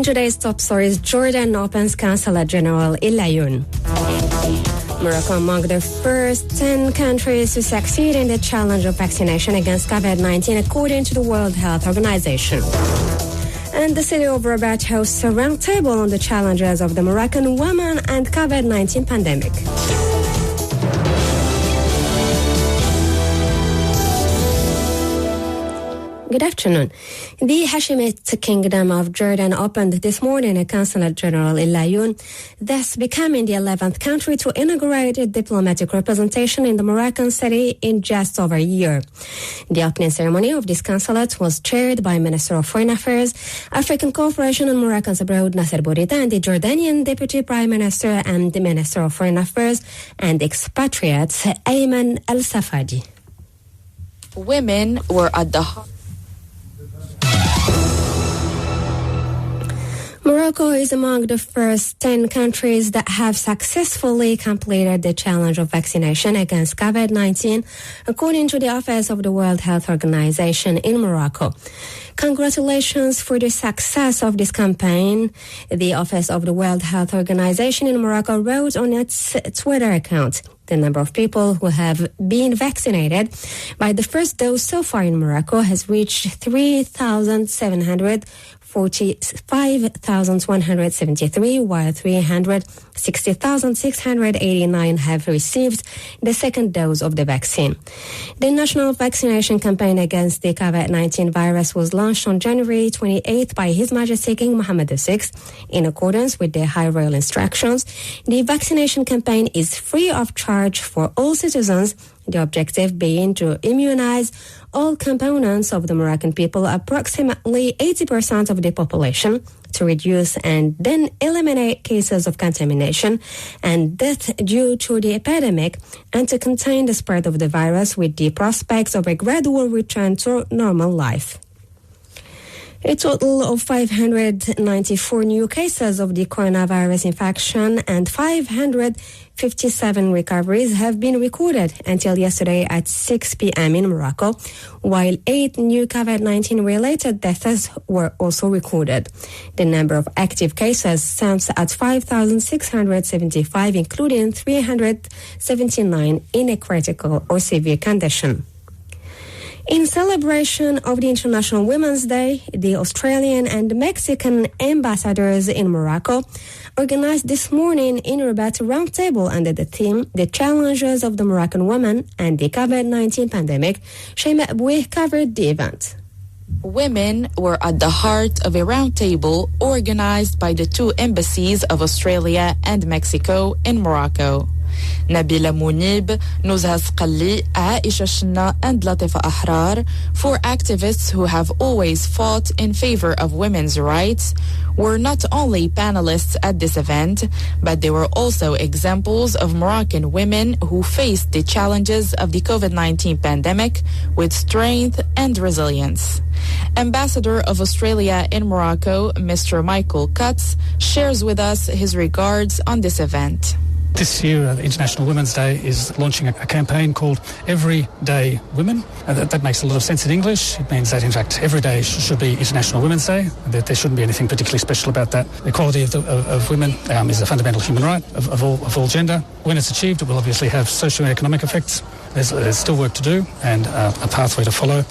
today's top stories, Jordan opens Consulate General in Laayoune. Morocco among the first 10 countries to succeed in the challenge of vaccination against COVID-19, according to the World Health Organization. And the city of Rabat hosts a roundtable on the challenges of the Moroccan woman and COVID-19 pandemic. Good afternoon. The Hashemite Kingdom of Jordan opened this morning a Consulate General in Laayoune, thus becoming the 11th country to inaugurate a diplomatic representation in the Moroccan city in just over a year. The opening ceremony of this consulate was chaired by Minister of Foreign Affairs, African Cooperation and Moroccans Abroad Nasser Bourita, and the Jordanian Deputy Prime Minister and the Minister of Foreign Affairs and Expatriates, Ayman Al-Safadi. Women were at the heart. Morocco is among the first 10 countries that have successfully completed the challenge of vaccination against COVID-19, according to the Office of the World Health Organization in Morocco. Congratulations for the success of this campaign, the Office of the World Health Organization in Morocco wrote on its Twitter account. The number of people who have been vaccinated by the first dose so far in Morocco has reached 3,745,173, while 360,689 have received the second dose of the vaccine. The national vaccination campaign against the COVID-19 virus was launched on January 28th by His Majesty King Mohammed VI in accordance with the High Royal instructions. The vaccination campaign is free of charge for all citizens, the objective being to immunize all components of the Moroccan people, approximately 80% of the population, to reduce and then eliminate cases of contamination and death due to the epidemic, and to contain the spread of the virus with the prospects of a gradual return to normal life. A total of 594 new cases of the coronavirus infection and 557 recoveries have been recorded until yesterday at 6 p.m. in Morocco, while 8 new COVID-19 related deaths were also recorded. The number of active cases stands at 5,675, including 379 in a critical or severe condition. In celebration of the International Women's Day, the Australian and Mexican ambassadors in Morocco organized this morning in Rabat a roundtable under the theme, The Challenges of the Moroccan Woman and the COVID-19 Pandemic. Shema Abouih covered the event. Women were at the heart of a roundtable organized by the two embassies of Australia and Mexico in Morocco. Nabila Mounib, Nuzha Sqalli, Aisha Shinna, and Latifa Ahrar, four activists who have always fought in favor of women's rights, were not only panelists at this event, but they were also examples of Moroccan women who faced the challenges of the COVID-19 pandemic with strength and resilience. Ambassador of Australia in Morocco, Mr. Michael Cutts, shares with us his regards on this event. This year, International Women's Day is launching a campaign called Everyday Women. That makes a lot of sense in English. It means that, in fact, every day should be International Women's Day, and that there shouldn't be anything particularly special about that. The equality of women is a fundamental human right of all gender. When it's achieved, it will obviously have socio-economic effects. There's still work to do and a pathway to follow.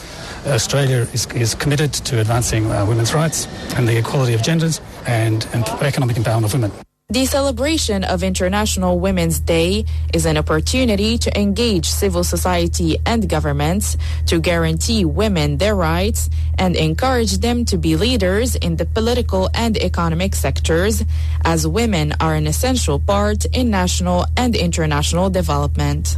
Australia is committed to advancing women's rights and the equality of genders and economic empowerment of women. The celebration of International Women's Day is an opportunity to engage civil society and governments to guarantee women their rights and encourage them to be leaders in the political and economic sectors, as women are an essential part in national and international development.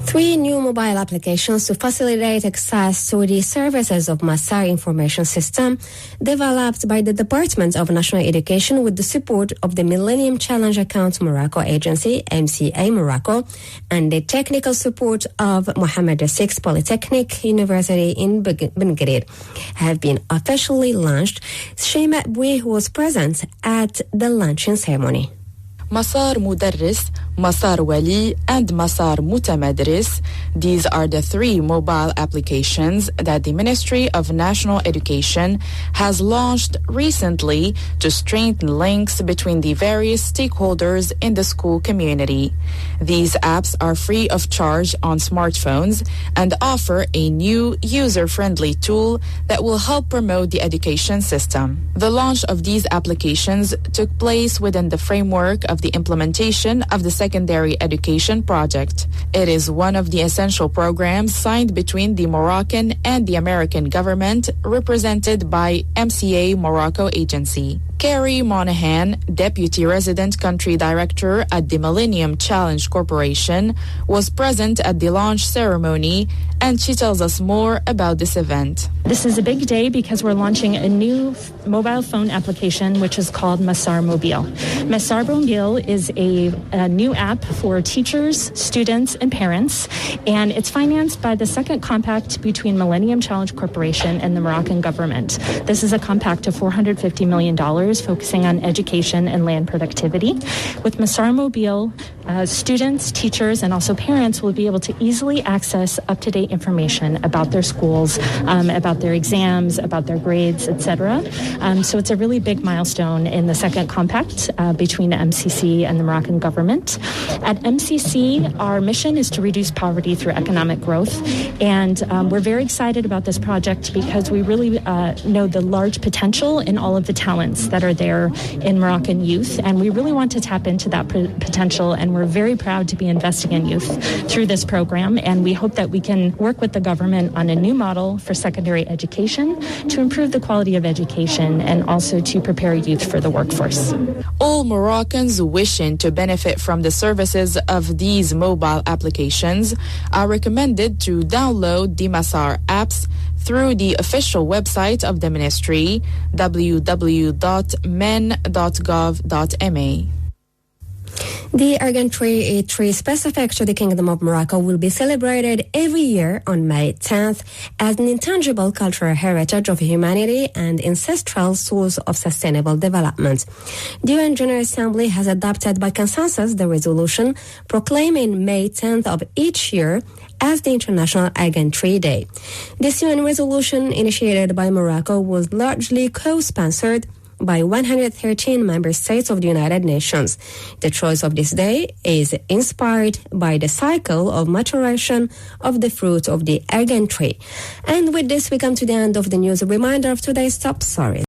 3 new mobile applications to facilitate access to the services of Massar Information System developed by the Department of National Education with the support of the Millennium Challenge Account Morocco Agency, MCA Morocco, and the technical support of Mohammed VI Polytechnic University in Benguerir have been officially launched. Shema Abouih was present at the launching ceremony. مسار مدرس Masar Wali, and Masar Mutamadris. These are the 3 mobile applications that the Ministry of National Education has launched recently to strengthen links between the various stakeholders in the school community. These apps are free of charge on smartphones and offer a new user-friendly tool that will help promote the education system. The launch of these applications took place within the framework of the implementation of the Secondary Education Project. It is one of the essential programs signed between the Moroccan and the American government, represented by MCA Morocco Agency. Carrie Monahan, Deputy Resident Country Director at the Millennium Challenge Corporation, was present at the launch ceremony, and she tells us more about this event. This is a big day because we're launching a new mobile phone application which is called Masar Mobile. Masar Mobile is a new app for teachers, students, and parents, and it's financed by the second compact between Millennium Challenge Corporation and the Moroccan government. This is a compact of $450 million focusing on education and land productivity. With Masar Mobile, students, teachers, and also parents will be able to easily access up-to-date information about their schools, about their exams, about their grades, etc. So it's a really big milestone in the second compact between the MCC and the Moroccan government. At MCC, our mission is to reduce poverty through economic growth, and we're very excited about this project because we really know the large potential in all of the talents that are there in Moroccan youth, and we really want to tap into that potential, and we're very proud to be investing in youth through this program, and we hope that we can work with the government on a new model for secondary education to improve the quality of education and also to prepare youth for the workforce. All Moroccans wishing to benefit from the services of these mobile applications are recommended to download the Masar apps through the official website of the ministry, www.men.gov.ma. The Argan Tree, a tree specific to the Kingdom of Morocco, will be celebrated every year on May 10th as an intangible cultural heritage of humanity and ancestral source of sustainable development. The UN General Assembly has adopted by consensus the resolution proclaiming May 10th of each year as the International Argan Tree Day. This UN resolution, initiated by Morocco, was largely co-sponsored by 113 member states of the United Nations. The choice of this day is inspired by the cycle of maturation of the fruit of the argan tree. And with this, we come to the end of the news. A reminder of today's top stories.